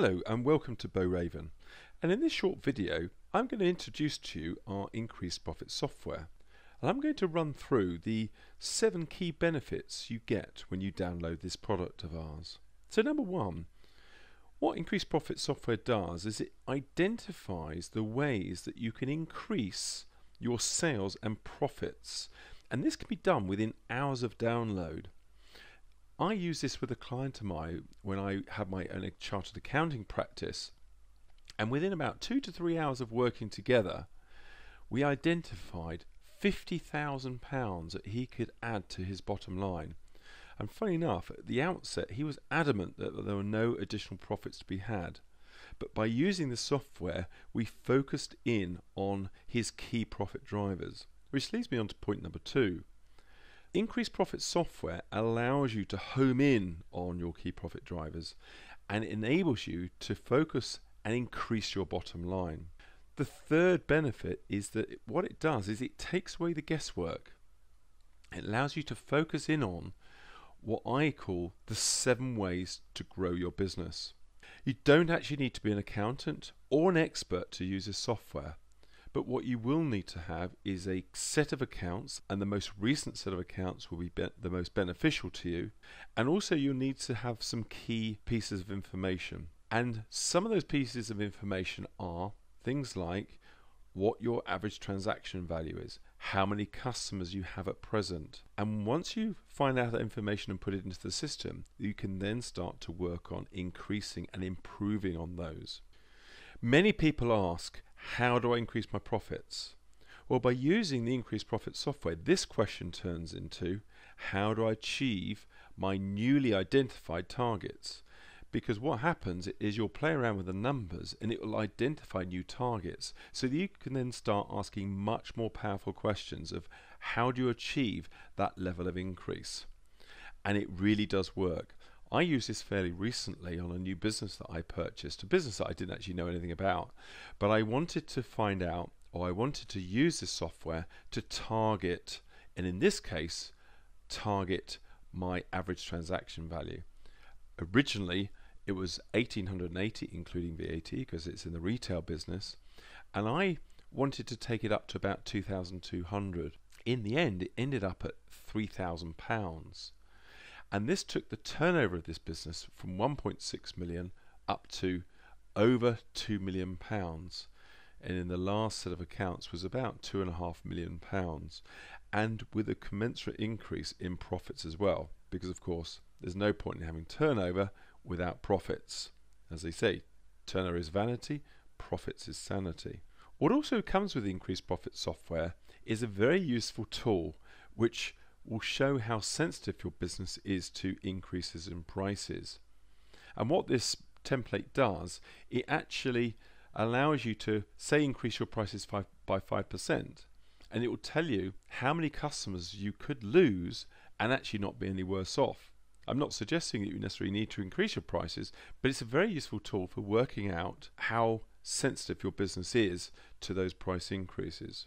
Hello and welcome to Bo Raven, and in this short video I'm going to introduce to you our increased profit software, and I'm going to run through the 7 key benefits you get when you download this product of ours. So number one, what increased profit software does is it identifies the ways that you can increase your sales and profits, and this can be done within hours of download. I use this with a client of mine when I have my own chartered accounting practice, and within about 2 to 3 hours of working together we identified £50,000 that he could add to his bottom line. And funny enough, at the outset he was adamant that there were no additional profits to be had, but by using the software we focused in on his key profit drivers, which leads me on to point number 2. Increased profit software allows you to home in on your key profit drivers and enables you to focus and increase your bottom line. The third benefit is that what it does is it takes away the guesswork. It allows you to focus in on what I call the 7 ways to grow your business. You don't actually need to be an accountant or an expert to use this software. But what you will need to have is a set of accounts, and the most recent set of accounts will be the most beneficial to you, and also you'll need to have some key pieces of information. And some of those pieces of information are things like what your average transaction value is, how many customers you have at present, and once you find out that information and put it into the system, you can then start to work on increasing and improving on those. Many people ask, how do I increase my profits? Well, by using the increased profit software, this question turns into, how do I achieve my newly identified targets? Because what happens is you'll play around with the numbers and it will identify new targets, so that you can then start asking much more powerful questions of how do you achieve that level of increase. And it really does work. I used this fairly recently on a new business that I purchased, a business that I didn't actually know anything about, but I wanted to find out, or I wanted to use this software to target, and in this case target my average transaction value. Originally it was 1880 including VAT because it's in the retail business, and I wanted to take it up to about 2,200. In the end it ended up at £3,000. And this took the turnover of this business from 1.6 million up to over £2 million, and in the last set of accounts was about £2.5 million, and with a commensurate increase in profits as well, because of course there's no point in having turnover without profits. As they say, turnover is vanity, profits is sanity. What also comes with increased profit software is a very useful tool which will show how sensitive your business is to increases in prices. And what this template does, it actually allows you to say increase your prices by 5%, and it will tell you how many customers you could lose and actually not be any worse off. I'm not suggesting that you necessarily need to increase your prices, but it's a very useful tool for working out how sensitive your business is to those price increases.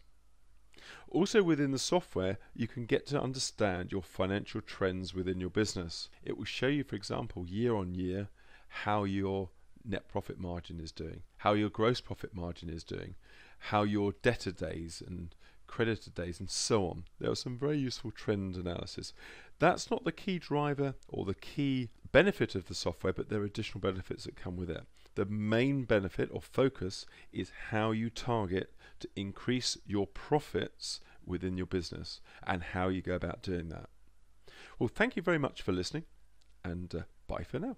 Also within the software you can get to understand your financial trends within your business. It will show you, for example, year on year how your net profit margin is doing, how your gross profit margin is doing, how your debtor days and creditor days and so on. There are some very useful trend analysis. That's not the key driver or the key benefit of the software, but there are additional benefits that come with it. The main benefit or focus is how you target to increase your profits within your business and how you go about doing that. Well, thank you very much for listening, and bye for now.